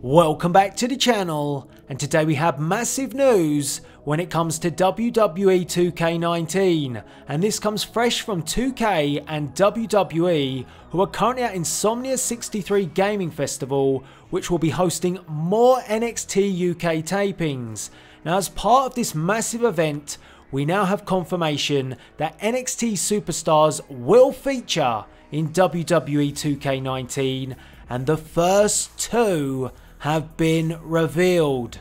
Welcome back to the channel, and today we have massive news when it comes to WWE 2K19, and this comes fresh from 2K and WWE, who are currently at Insomnia 63 Gaming Festival, which will be hosting more NXT UK tapings. Now, as part of this massive event, we now have confirmation that NXT superstars will feature in WWE 2K19, and the first two have been revealed.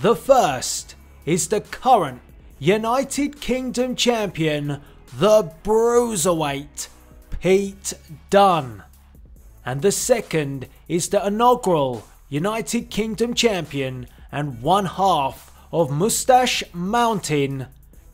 The first is the current United Kingdom champion, the Bruiserweight, Pete Dunne. And the second is the inaugural United Kingdom champion and one half of Mustache Mountain,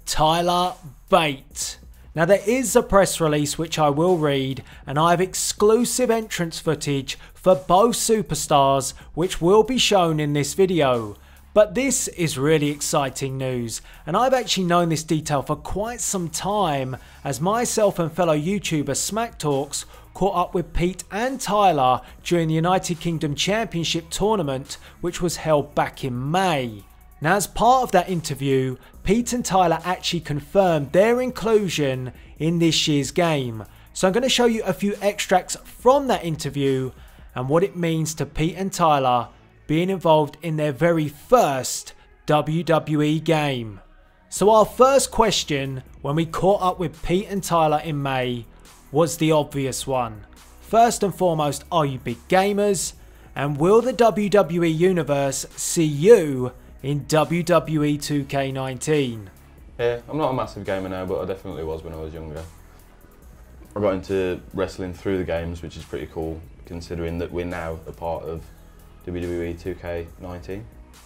Tyler Bate. Now, there is a press release which I will read, and I have exclusive entrance footage for both superstars which will be shown in this video. But this is really exciting news, and I've actually known this detail for quite some time, as myself and fellow YouTuber Smack Talks caught up with Pete and Tyler during the United Kingdom Championship tournament, which was held back in May. Now, as part of that interview, Pete and Tyler actually confirmed their inclusion in this year's game. So I'm going to show you a few extracts from that interview and what it means to Pete and Tyler being involved in their very first WWE game. So our first question when we caught up with Pete and Tyler in May was the obvious one. First and foremost, are you big gamers? And will the WWE Universe see you in WWE 2K19? Yeah, I'm not a massive gamer now, but I definitely was when I was younger. I got into wrestling through the games, which is pretty cool, considering that we're now a part of WWE 2K19.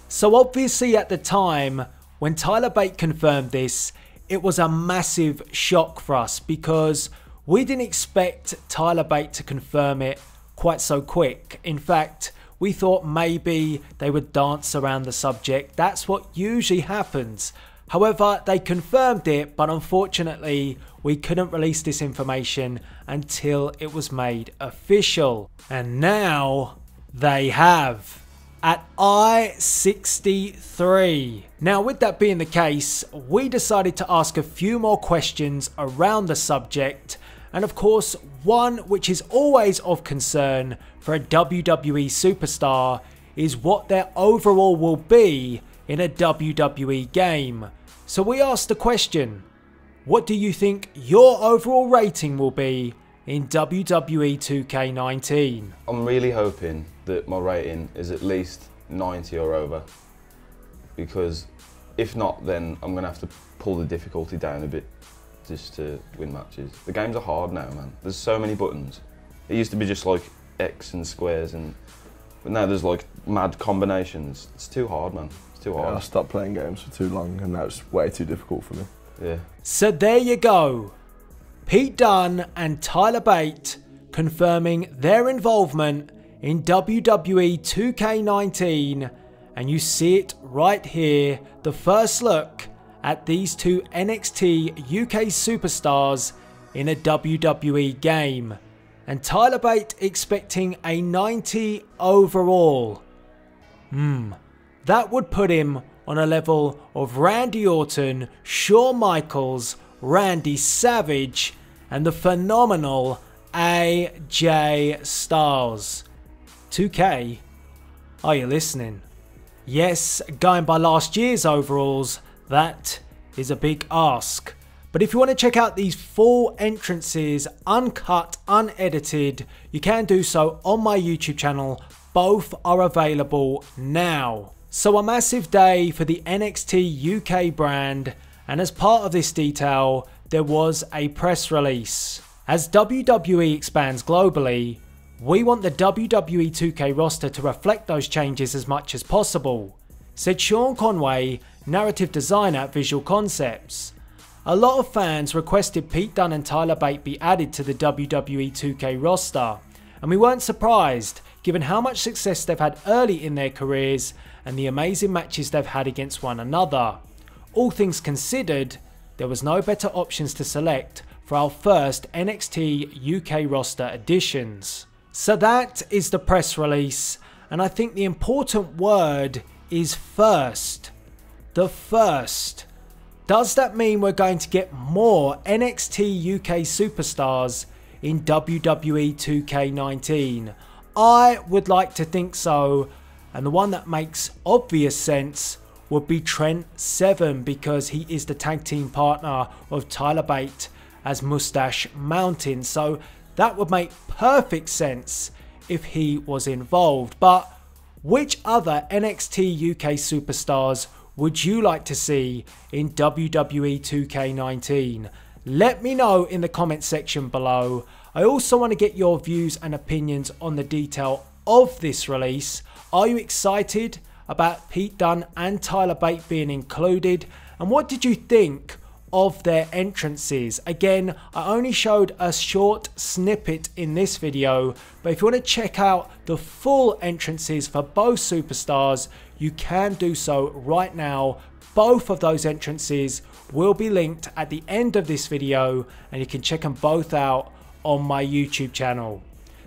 So obviously at the time, when Tyler Bate confirmed this, it was a massive shock for us because we didn't expect Tyler Bate to confirm it quite so quick. In fact, we thought maybe they would dance around the subject. That's what usually happens. However, they confirmed it, but unfortunately, we couldn't release this information until it was made official. And now they have. At I-63. Now, with that being the case, we decided to ask a few more questions around the subject. And of course, one which is always of concern for a WWE superstar is what their overall will be in a WWE game. So we asked the question, what do you think your overall rating will be in WWE 2K19? I'm really hoping that my rating is at least 90 or over, because if not, then I'm going to have to pull the difficulty down a bit just to win matches. The games are hard now, man. There's so many buttons. It used to be just like X and squares, but now there's like mad combinations. It's too hard, man. It's too hard. Yeah, I stopped playing games for too long, and now it's way too difficult for me. Yeah. So there you go. Pete Dunne and Tyler Bate confirming their involvement in WWE 2K19, and you see it right here, the first look at these two NXT UK superstars in a WWE game. And Tyler Bate expecting a 90 overall. That would put him on a level of Randy Orton, Shawn Michaels, Randy Savage, and the phenomenal AJ Styles. 2K, are you listening? Yes, going by last year's overalls, that is a big ask. But if you want to check out these full entrances, uncut, unedited, you can do so on my YouTube channel. Both are available now. So a massive day for the NXT UK brand, and as part of this detail, there was a press release. As WWE expands globally, we want the WWE 2K roster to reflect those changes as much as possible, said Sean Conway, narrative designer at Visual Concepts. A lot of fans requested Pete Dunne and Tyler Bate be added to the WWE 2K roster, and we weren't surprised given how much success they've had early in their careers and the amazing matches they've had against one another. All things considered, there was no better options to select for our first NXT UK roster additions. So that is the press release, And I think the important word is first. The first. Does that mean we're going to get more NXT UK superstars in WWE 2K19? I would like to think so, and the one that makes obvious sense would be Trent Seven, because he is the tag team partner of Tyler Bate as Mustache Mountain, so that would make perfect sense if he was involved. But which other NXT UK superstars would you like to see in WWE 2K19? Let me know in the comment section below. I also want to get your views and opinions on the detail of this release. Are you excited about Pete Dunne and Tyler Bate being included? And what did you think of their entrances? Again, I only showed a short snippet in this video, but if you want to check out the full entrances for both superstars, you can do so right now. Both of those entrances will be linked at the end of this video, and you can check them both out on my YouTube channel.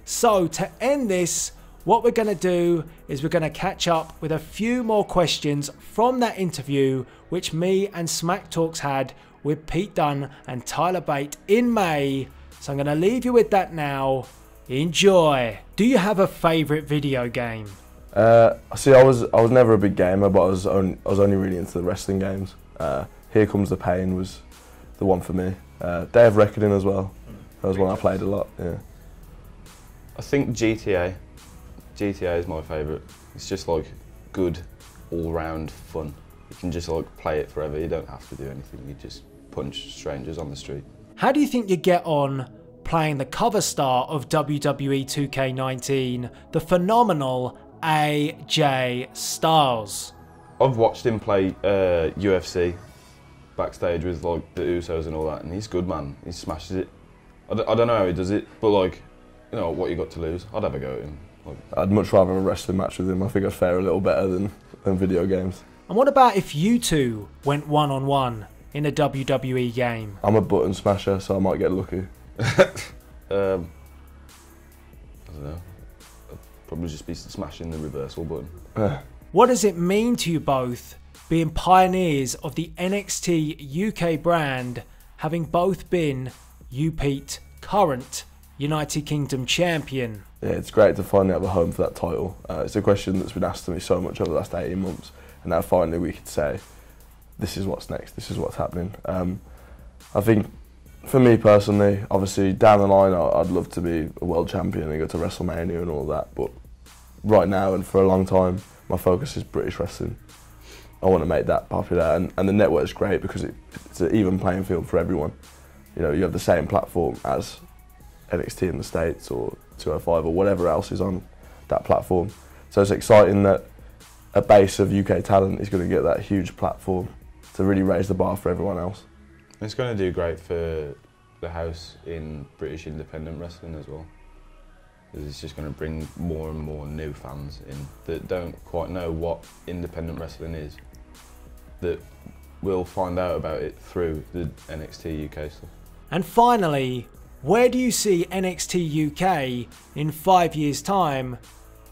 So to end this, what we're going to do is we're going to catch up with a few more questions from that interview which me and Smack Talks had with Pete Dunne and Tyler Bate in May. So I'm going to leave you with that now. Enjoy. Do you have a favourite video game? See, I was never a big gamer, but I was only really into the wrestling games. Here Comes the Pain was the one for me. Day of Reckoning as well. That was one I played a lot. Yeah. I think GTA. GTA is my favourite. It's just like good, all-round fun. You can just like play it forever. You don't have to do anything. You just punch strangers on the street. How do you think you get on playing the cover star of WWE 2K19, the phenomenal AJ Styles? I've watched him play UFC backstage with like the Usos and all that, and he's good, man. He smashes it. I don't know how he does it, but like, you know, what you got to lose? I'd have a go at him. Like, I'd much rather have a wrestling match with him. I think I'd fare a little better than video games. And what about if you two went one-on-one in a WWE game? I'm a button smasher, so I might get lucky. I don't know. I'd probably just be smashing the reversal button. What does it mean to you both being pioneers of the NXT UK brand, having both been Pete, current United Kingdom champion? Yeah, it's great to finally have a home for that title. It's a question that's been asked to me so much over the last 18 months, and now finally we could say, this is what's next, this is what's happening. I think, for me personally, obviously down the line I'd love to be a world champion and go to WrestleMania and all that, but right now and for a long time, my focus is British wrestling. I want to make that popular, and the network's great because it's an even playing field for everyone. You know, you have the same platform as NXT in the States or 205 or whatever else is on that platform. So it's exciting that a base of UK talent is going to get that huge platform to really raise the bar for everyone else. It's going to do great for the house in British independent wrestling as well. It's just going to bring more and more new fans in that don't quite know what independent wrestling is, that will find out about it through the NXT UK stuff. And finally, where do you see NXT UK in 5 years' time?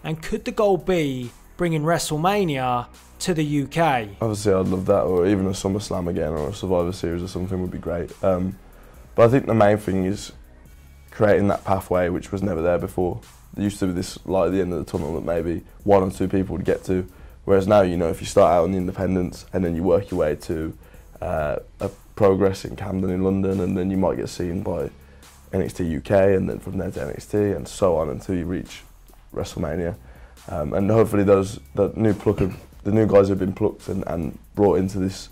And could the goal be bringing WrestleMania to the UK? Obviously I'd love that, or even a SummerSlam again, or a Survivor Series or something would be great. But I think the main thing is creating that pathway which was never there before. There used to be this light at the end of the tunnel that maybe 1 or 2 people would get to, whereas now, you know, if you start out on the independents and then you work your way to a Progress in Camden in London, and then you might get seen by NXT UK, and then from there to NXT, and so on until you reach WrestleMania. And hopefully the new guys have been plucked and brought into this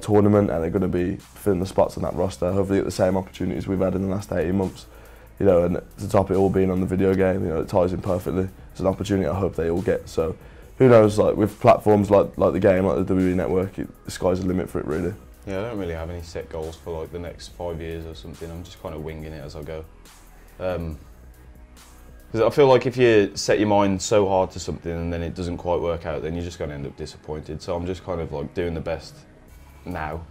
tournament, and they're going to be filling the spots on that roster. Hopefully get the same opportunities we've had in the last 18 months. You know, and to top it all being on the video game, you know, it ties in perfectly. It's an opportunity I hope they all get. So who knows, like with platforms like the game, like the WWE Network, the sky's the limit for it really. Yeah, I don't really have any set goals for like the next 5 years or something. I'm just kind of winging it as I go. Because I feel like if you set your mind so hard to something and then it doesn't quite work out, then you're just going to end up disappointed. So I'm just kind of like doing the best now,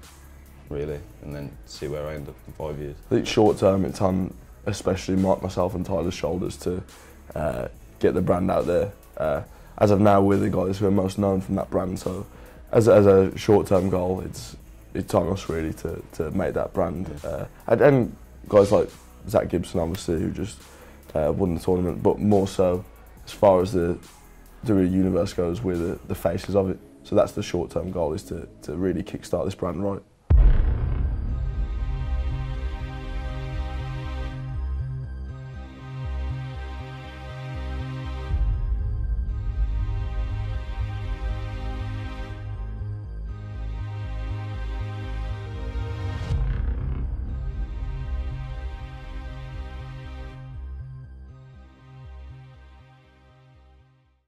really, and then see where I end up in 5 years. I think short term it's on especially myself and Tyler's shoulders to get the brand out there as of now, we're the guys who are most known from that brand. So, as a short-term goal, it's on us really to make that brand. And guys like Zach Gibson, obviously, who just won the tournament, but more so, as far as the universe goes, we're the faces of it. So that's the short-term goal, is to really kickstart this brand right.